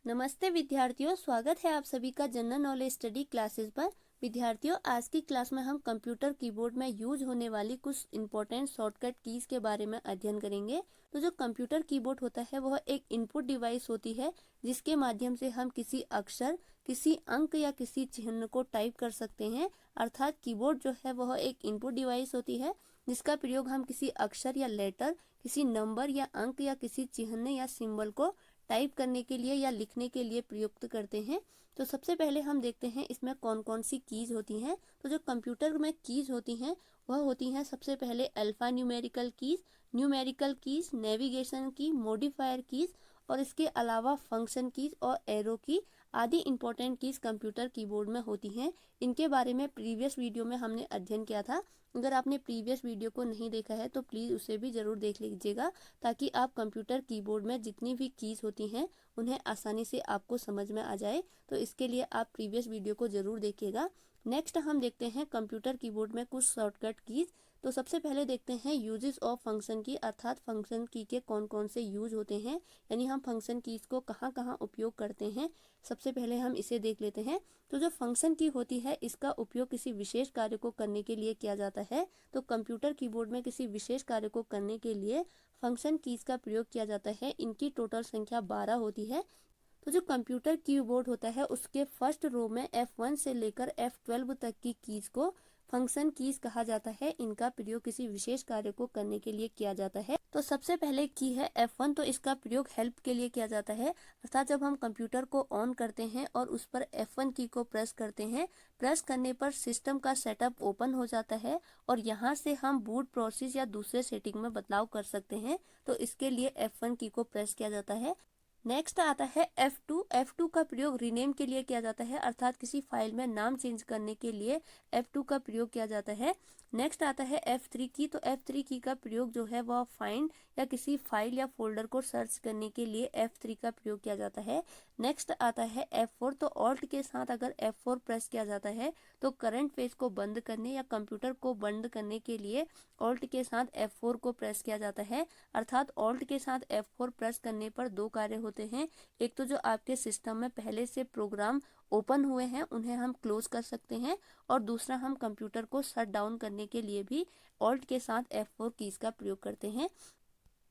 नमस्ते विद्यार्थियों, स्वागत है आप सभी का जनरल नॉलेज स्टडी क्लासेस पर। विद्यार्थियों, आज की क्लास में हम कंप्यूटर कीबोर्ड में यूज होने वाली कुछ इंपॉर्टेंट शॉर्टकट कीज के बारे में अध्ययन करेंगे। तो जो कंप्यूटर कीबोर्ड होता है वह एक इनपुट डिवाइस होती है जिसके माध्यम से हम किसी अक्षर, किसी अंक या किसी चिन्ह को टाइप कर सकते हैं। अर्थात कीबोर्ड जो है वह एक इनपुट डिवाइस होती है जिसका प्रयोग हम किसी अक्षर या लेटर, किसी नंबर या अंक या किसी चिन्ह या सिंबल को टाइप करने के लिए या लिखने के लिए प्रयुक्त करते हैं। तो सबसे पहले हम देखते हैं इसमें कौन कौन सी कीज होती हैं। तो जो कंप्यूटर में कीज होती हैं वह होती हैं सबसे पहले अल्फा न्यूमेरिकल कीज, नेविगेशन की, मॉडिफायर कीज और इसके अलावा फंक्शन कीज और एरो की आदि इंपॉर्टेंट कीज कंप्यूटर कीबोर्ड में होती हैं। इनके बारे में प्रीवियस वीडियो में हमने अध्ययन किया था। अगर आपने प्रीवियस वीडियो को नहीं देखा है तो प्लीज़ उसे भी ज़रूर देख लीजिएगा ताकि आप कंप्यूटर कीबोर्ड में जितनी भी कीज होती हैं उन्हें आसानी से आपको समझ में आ जाए। तो इसके लिए आप प्रीवियस वीडियो को ज़रूर देखिएगा। नेक्स्ट हम देखते हैं कंप्यूटर कीबोर्ड में कुछ शॉर्टकट कीज। तो सबसे पहले देखते हैं यूजेस ऑफ फंक्शन की, अर्थात फंक्शन की के कौन कौन से यूज होते हैं, यानी हम फंक्शन कीज को कहाँ कहाँ उपयोग करते हैं। सबसे पहले हम इसे देख लेते हैं। तो जो फंक्शन की होती है इसका उपयोग किसी विशेष कार्य को करने के लिए किया जाता है। तो कंप्यूटर कीबोर्ड में किसी विशेष कार्य को करने के लिए फंक्शन कीज का प्रयोग किया जाता है। इनकी टोटल संख्या 12 होती है। तो जो कंप्यूटर कीबोर्ड होता है उसके फर्स्ट रो में F1 से लेकर F12 तक की कीज को फंक्शन कीज कहा जाता है। इनका प्रयोग किसी विशेष कार्य को करने के लिए किया जाता है। तो सबसे पहले की है F1, तो इसका प्रयोग हेल्प के लिए किया जाता है। अर्थात जब हम कंप्यूटर को ऑन करते हैं और उस पर F1 की को प्रेस करते हैं, प्रेस करने पर सिस्टम का सेटअप ओपन हो जाता है और यहाँ से हम बूट प्रोसेस या दूसरे सेटिंग में बदलाव कर सकते हैं। तो इसके लिए F1 की को प्रेस किया जाता है। नेक्स्ट आता है F2 का प्रयोग रीनेम के लिए किया जाता है, अर्थात किसी फाइल में नाम चेंज करने के लिए F2 का प्रयोग किया जाता है। नेक्स्ट आता है F3 की। तो F3 की का प्रयोग जो है वह फाइंड या किसी फाइल या फोल्डर को सर्च करने के लिए F3 का प्रयोग किया जाता है। नेक्स्ट आता है F4। तो ऑल्ट के साथ अगर F4 प्रेस किया जाता है तो करंट पेज को बंद करने या कंप्यूटर को बंद करने के लिए ऑल्ट के साथ F4 को प्रेस किया जाता है। अर्थात ऑल्ट के साथ F4 प्रेस करने पर दो कार्य होते हैं। एक तो जो आपके सिस्टम में पहले से प्रोग्राम ओपन हुए हैं उन्हें हम क्लोज कर सकते हैं और दूसरा हम कंप्यूटर को शट डाउन करने के लिए भी ऑल्ट के साथ F4 कीज का प्रयोग करते हैं।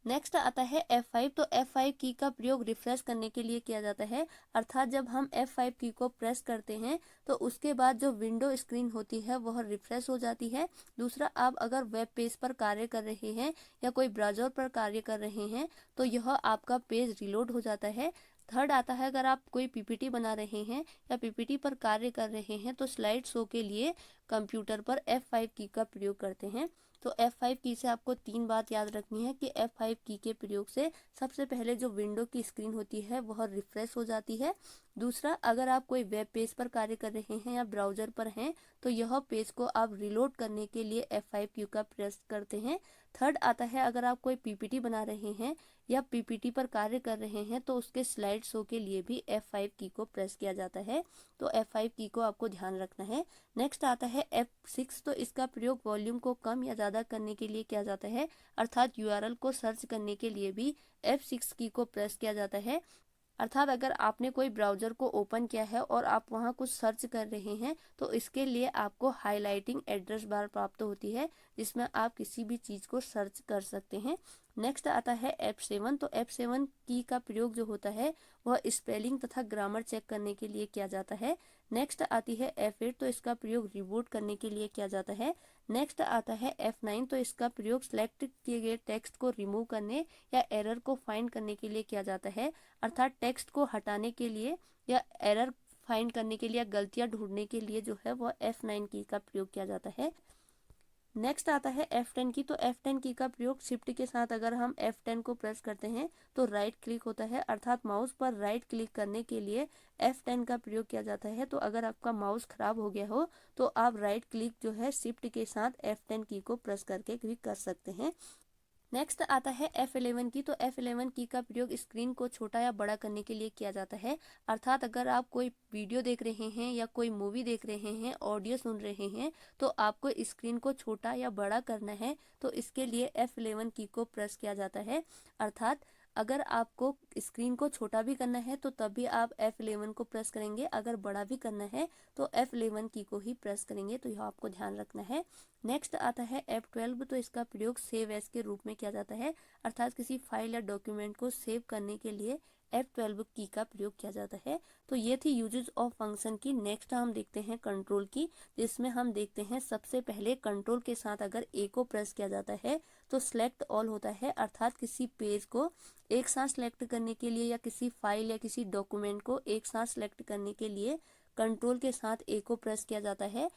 नेक्स्ट आता है F5। तो F5 की का प्रयोग रिफ्रेश करने के लिए किया जाता है। अर्थात जब हम F5 की को प्रेस करते हैं तो उसके बाद जो विंडो स्क्रीन होती है वह रिफ्रेश हो जाती है। दूसरा, आप अगर वेब पेज पर कार्य कर रहे हैं या कोई ब्राउज़र पर कार्य कर रहे हैं तो यह आपका पेज रिलोड हो जाता है। थर्ड आता है, अगर आप कोई पीपीटी बना रहे हैं या पीपीटी पर कार्य कर रहे हैं तो स्लाइड शो के लिए कंप्यूटर पर F5 की का प्रयोग करते हैं। तो F5 की से आपको तीन बात याद रखनी है कि F5 की के प्रयोग से सबसे पहले जो विंडो की स्क्रीन होती है वह रिफ्रेश हो जाती है। दूसरा, अगर आप कोई वेब पेज पर कार्य कर रहे हैं या ब्राउज़र पर हैं तो यह पेज को आप रिलोड करने के लिए F5 की का प्रेस करते हैं। थर्ड आता है, अगर आप कोई पीपीटी बना रहे हैं या पीपीटी पर कार्य कर रहे हैं तो उसके स्लाइड शो के लिए भी F5 की को प्रेस किया जाता है। तो F5 की को आपको ध्यान रखना है। नेक्स्ट आता है F6। तो इसका प्रयोग वॉल्यूम को कम या ज़्यादा करने के लिए किया जाता है, अर्थात URL को सर्च करने के लिए भी F6 की को प्रेस किया जाता है। अर्थात अगर आपने कोई ब्राउज़र को ओपन किया है और आप वहां कुछ सर्च कर रहे हैं तो इसके लिए आपको हाईलाइटिंग एड्रेस बार प्राप्त होती है जिसमें आप किसी भी चीज़ को सर्च कर सकते हैं। नेक्स्ट आता है F7। तो F7 की का प्रयोग जो होता है वह स्पेलिंग तथा ग्रामर चेक करने के लिए किया जाता है। नेक्स्ट आती है F8। तो इसका प्रयोग रिबूट करने के लिए किया जाता है। नेक्स्ट आता है F9। तो इसका प्रयोग सेलेक्ट किए गए टेक्स्ट को रिमूव करने या एरर को फाइंड करने के लिए किया जाता है, अर्थात टेक्स्ट को हटाने के लिए या एरर फाइंड करने के लिए या गलतियां ढूंढने के लिए जो है वह F9 की का प्रयोग किया जाता है। नेक्स्ट आता है F10 की। तो F10 की का प्रयोग शिफ्ट के साथ अगर हम F10 को प्रेस करते हैं तो राइट क्लिक होता है, अर्थात माउस पर राइट क्लिक करने के लिए F10 का प्रयोग किया जाता है। तो अगर आपका माउस खराब हो गया हो तो आप राइट क्लिक जो है शिफ्ट के साथ F10 की को प्रेस करके भी कर सकते हैं। नेक्स्ट आता है F11 की। तो F11 की का प्रयोग स्क्रीन को छोटा या बड़ा करने के लिए किया जाता है, अर्थात अगर आप कोई वीडियो देख रहे हैं या कोई मूवी देख रहे हैं, ऑडियो सुन रहे हैं तो आपको स्क्रीन को छोटा या बड़ा करना है तो इसके लिए F11 की को प्रेस किया जाता है। अर्थात अगर आपको स्क्रीन को छोटा भी करना है तो तब भी आप F11 को प्रेस करेंगे, अगर बड़ा भी करना है तो F11 की को ही प्रेस करेंगे, तो यह आपको ध्यान रखना है। नेक्स्ट आता है F12, तो इसका प्रयोग सेव एज के रूप में किया जाता है, अर्थात किसी फाइल या डॉक्यूमेंट को सेव करने के लिए F12 की का प्रयोग किया जाता है। तो ये थी यूजेस ऑफ फंक्शन की। नेक्स्ट हम देखते हैं कंट्रोल की, जिसमें हम देखते हैं सबसे पहले कंट्रोल के साथ अगर A को प्रेस किया जाता है तो सिलेक्ट ऑल होता है, अर्थात किसी पेज को एक साथ सेलेक्ट करने के लिए या किसी फाइल या किसी डॉक्यूमेंट को एक साथ सेलेक्ट करने के लिए कंट्रोल के साथ A को प्रेस किया जाता है।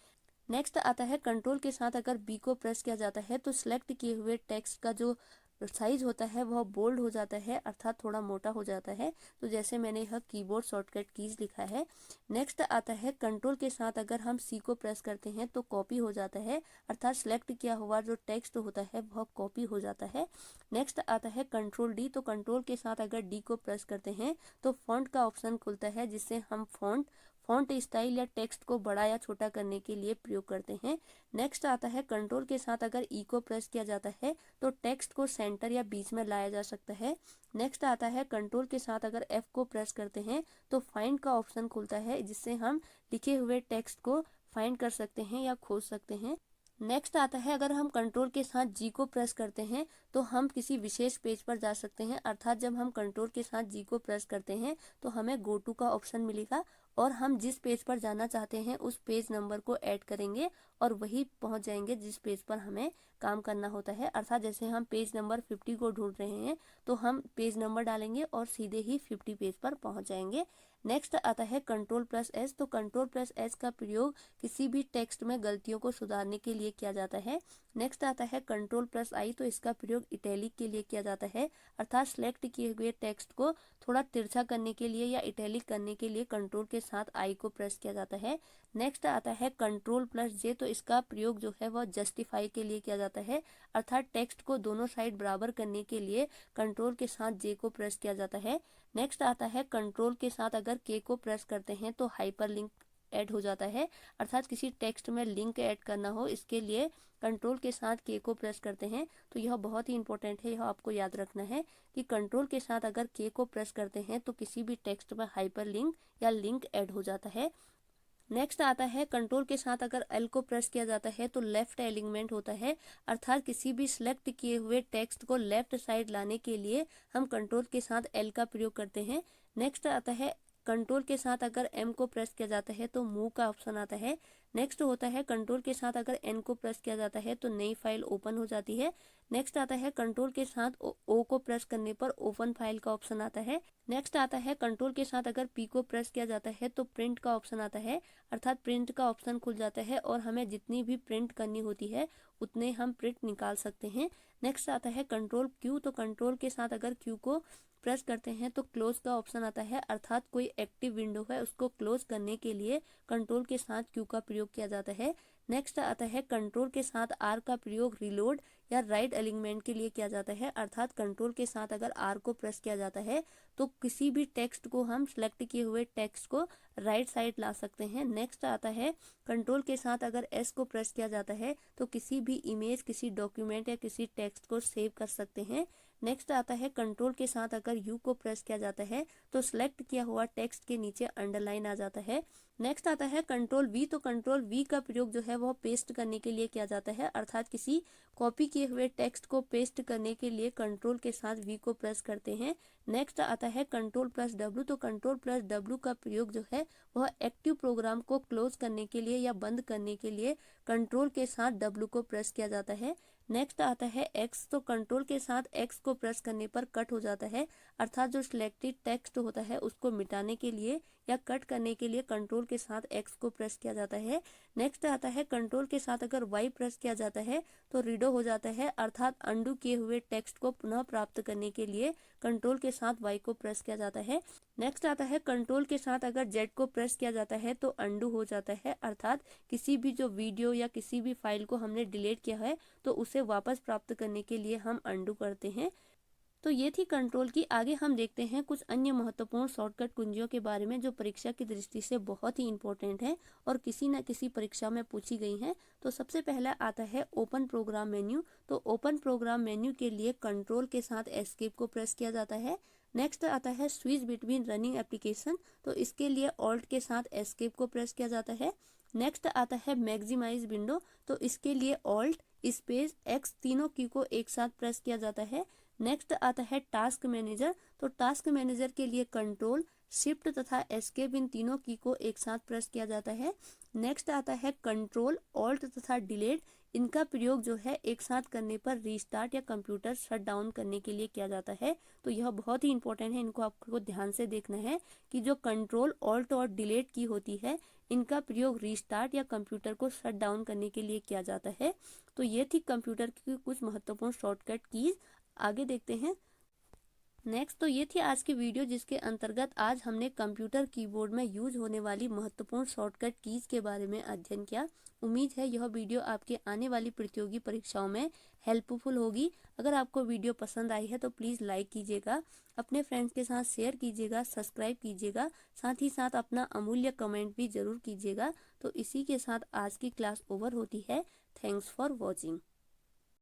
नेक्स्ट आता है कंट्रोल के साथ अगर B को प्रेस किया जाता है तो सिलेक्ट किए हुए टेक्स्ट का जो साइज होता है वह बोल्ड हो जाता है, अर्थात थोड़ा मोटा हो जाता है, तो जैसे मैंने यह कीबोर्ड शॉर्टकट कीज लिखा है। नेक्स्ट आता है कंट्रोल के साथ अगर हम C को प्रेस करते हैं तो कॉपी हो जाता है, अर्थात सिलेक्ट किया हुआ जो टेक्स्ट होता है वह कॉपी हो जाता है। नेक्स्ट आता है कंट्रोल D, तो कंट्रोल के साथ अगर D को प्रेस करते हैं तो फॉन्ट का ऑप्शन खुलता है, जिससे हम फॉन्ट स्टाइल या टेक्स्ट को बड़ा या छोटा करने के लिए प्रयोग करते हैं। नेक्स्ट आता है कंट्रोल के साथ अगर E को प्रेस किया जाता है तो टेक्स्ट को सेंटर या बीच में लाया जा सकता है। नेक्स्ट आता है कंट्रोल के साथ अगर F को प्रेस करते हैं तो फाइंड का ऑप्शन खुलता है, जिससे हम लिखे हुए टेक्स्ट को फाइंड कर सकते हैं या खोज सकते हैं। नेक्स्ट आता है अगर हम कंट्रोल के साथ G को प्रेस करते हैं तो हम किसी विशेष पेज पर जा सकते हैं, अर्थात जब हम कंट्रोल के साथ G को प्रेस करते हैं तो हमें गो टू का ऑप्शन मिलेगा और हम जिस पेज पर जाना चाहते हैं उस पेज नंबर को ऐड करेंगे और वही पहुंच जाएंगे जिस पेज पर हमें काम करना होता है। अर्थात जैसे हम पेज नंबर 50 को ढूंढ रहे हैं तो हम पेज नंबर डालेंगे और सीधे ही 50 पेज पर पहुंच जाएंगे। नेक्स्ट आता है कंट्रोल प्लस एस, तो कंट्रोल प्लस एस का प्रयोग किसी भी टेक्स्ट में गलतियों को सुधारने के लिए किया जाता है। नेक्स्ट आता है कंट्रोल प्लस आई, तो इसका प्रयोग इटैलिक के लिए किया जाता है, अर्थात सेलेक्ट किए हुए टेक्स्ट को थोड़ा तिरछा करने के लिए या इटैलिक करने के लिए कंट्रोल के साथ आई को प्रेस किया जाता है। नेक्स्ट आता है कंट्रोल प्लस जे, तो इसका प्रयोग जो है वह जस्टिफाई के लिए किया जाता है, अर्थात टेक्स्ट को दोनों साइड बराबर करने के लिए कंट्रोल के साथ जे को प्रेस किया जाता है। नेक्स्ट आता है कंट्रोल के साथ अगर के को प्रेस करते हैं तो हाइपरलिंक ऐड हो जाता है, अर्थात किसी टेक्स्ट में लिंक ऐड करना हो इसके लिए कंट्रोल के साथ के को प्रेस करते हैं। तो यह बहुत ही इंपॉर्टेंट है, यह आपको याद रखना है कि कंट्रोल के साथ अगर के को प्रेस करते हैं तो किसी भी टेक्स्ट में हाइपरलिंक या लिंक ऐड हो जाता है। नेक्स्ट आता है कंट्रोल के साथ अगर एल को प्रेस किया जाता है तो लेफ्ट एलिमेंट होता है, अर्थात किसी भी सिलेक्ट किए हुए टेक्स्ट को लेफ्ट साइड लाने के लिए हम कंट्रोल के साथ एल का प्रयोग करते हैं। नेक्स्ट आता है कंट्रोल के साथ अगर एम को प्रेस किया जाता है तो मूव का ऑप्शन आता है। नेक्स्ट होता है कंट्रोल के साथ अगर एन को प्रेस किया जाता है तो नई फाइल ओपन हो जाती है। नेक्स्ट आता है कंट्रोल के साथ ओ को प्रेस करने पर ओपन फाइल का ऑप्शन आता है। नेक्स्ट आता है कंट्रोल के साथ अगर पी को प्रेस किया जाता है तो प्रिंट का ऑप्शन आता है, अर्थात प्रिंट का ऑप्शन खुल जाता है और हमें जितनी भी प्रिंट करनी होती है उतने हम प्रिंट निकाल सकते हैं। नेक्स्ट आता है कंट्रोल क्यू, तो कंट्रोल के साथ अगर क्यू को प्रेस करते हैं तो क्लोज का ऑप्शन आता है, अर्थात कोई एक्टिव विंडो है उसको क्लोज करने के लिए कंट्रोल के साथ क्यू का प्रयोग किया जाता है। नेक्स्ट आता है कंट्रोल के साथ आर का प्रयोग रिलोड या राइट एलिमेंट के लिए किया जाता है, अर्थात कंट्रोल के साथ अगर आर को प्रेस किया जाता है तो किसी भी टेक्स्ट को हम सेलेक्ट किए हुए टेक्स्ट को राइट साइड ला सकते हैं। नेक्स्ट आता है कंट्रोल के साथ अगर एस को प्रेस किया जाता है तो किसी भी इमेज, किसी डॉक्यूमेंट या किसी टेक्स्ट को सेव कर सकते हैं। नेक्स्ट आता है कंट्रोल के साथ अगर यू को प्रेस किया जाता है तो सिलेक्ट किया हुआ टेक्स्ट के नीचे अंडरलाइन आ जाता है। नेक्स्ट आता है कंट्रोल वी, तो कंट्रोल वी का प्रयोग जो है वह पेस्ट करने के लिए किया जाता है, अर्थात किसी कॉपी किए हुए टेक्स्ट को पेस्ट करने के लिए कंट्रोल के साथ वी को प्रेस करते हैं। नेक्स्ट आता है कंट्रोल प्लस डब्ल्यू, तो कंट्रोल प्लस डब्ल्यू का प्रयोग जो है वह एक्टिव प्रोग्राम को क्लोज करने के लिए या बंद करने के लिए कंट्रोल के साथ डब्ल्यू को प्रेस किया जाता है। नेक्स्ट आता है एक्स, तो कंट्रोल के साथ एक्स को प्रेस करने पर कट हो जाता है, अर्थात जो सिलेक्टेड टेक्स्ट होता है उसको मिटाने के लिए या कट करने के लिए कंट्रोल के साथ एक्स को प्रेस किया जाता है। नेक्स्ट आता है कंट्रोल के साथ अगर वाई प्रेस किया जाता है तो रीडो हो जाता है, अर्थात अंडू किए हुए टेक्स्ट को पुनः प्राप्त करने के लिए कंट्रोल के साथ वाई को प्रेस किया जाता है। नेक्स्ट आता है कंट्रोल के साथ अगर जेड को प्रेस किया जाता है तो अंडू हो जाता है, अर्थात किसी भी जो वीडियो या किसी भी फाइल को हमने डिलीट किया है तो उसे वापस प्राप्त करने के लिए हम अंडू करते हैं। तो ये थी कंट्रोल की। आगे हम देखते हैं कुछ अन्य महत्वपूर्ण शॉर्टकट कुंजियों के बारे में जो परीक्षा की दृष्टि से बहुत ही इंपॉर्टेंट है और किसी न किसी परीक्षा में पूछी गई हैं। तो सबसे पहला आता है ओपन प्रोग्राम मेन्यू। तो ओपन प्रोग्राम मेन्यू के लिए कंट्रोल के साथ एस्केप को प्रेस किया जाता है। नेक्स्ट आता है स्विच बिटवीन रनिंग एप्लीकेशन। तो इसके लिए ऑल्ट के साथ एस्केप को प्रेस किया जाता है। नेक्स्ट आता है मैक्सिमाइज विंडो। तो इसके लिए ऑल्ट स्पेस एक्स तीनों की को एक साथ प्रेस किया जाता है। नेक्स्ट आता है टास्क मैनेजर। तो टास्क मैनेजर के लिए कंट्रोल शिफ्ट तथा एस्केप इन तीनों की को एक साथ प्रेस किया जाता है। नेक्स्ट आता है कंट्रोल ऑल्ट तथा डिलीट। इनका प्रयोग जो है एक साथ करने पर रीस्टार्ट या कंप्यूटर शट डाउन करने के लिए किया जाता है। तो यह बहुत ही इंपॉर्टेंट है, इनको आपको ध्यान से देखना है कि जो कंट्रोल ऑल्ट और डिलीट की होती है इनका प्रयोग रीस्टार्ट या कंप्यूटर को शट डाउन करने के लिए किया जाता है। तो ये थी कंप्यूटर की कुछ महत्वपूर्ण शॉर्टकट कीज। आगे देखते हैं नेक्स्ट। तो ये थी आज की वीडियो जिसके अंतर्गत आज हमने कंप्यूटर कीबोर्ड में यूज होने वाली महत्वपूर्ण शॉर्टकट कीज के बारे में अध्ययन किया। उम्मीद है यह वीडियो आपके आने वाली प्रतियोगी परीक्षाओं में हेल्पफुल होगी। अगर आपको वीडियो पसंद आई है तो प्लीज़ लाइक कीजिएगा, अपने फ्रेंड्स के साथ शेयर कीजिएगा, सब्सक्राइब कीजिएगा, साथ ही साथ अपना अमूल्य कमेंट भी जरूर कीजिएगा। तो इसी के साथ आज की क्लास ओवर होती है। Thanks for watching.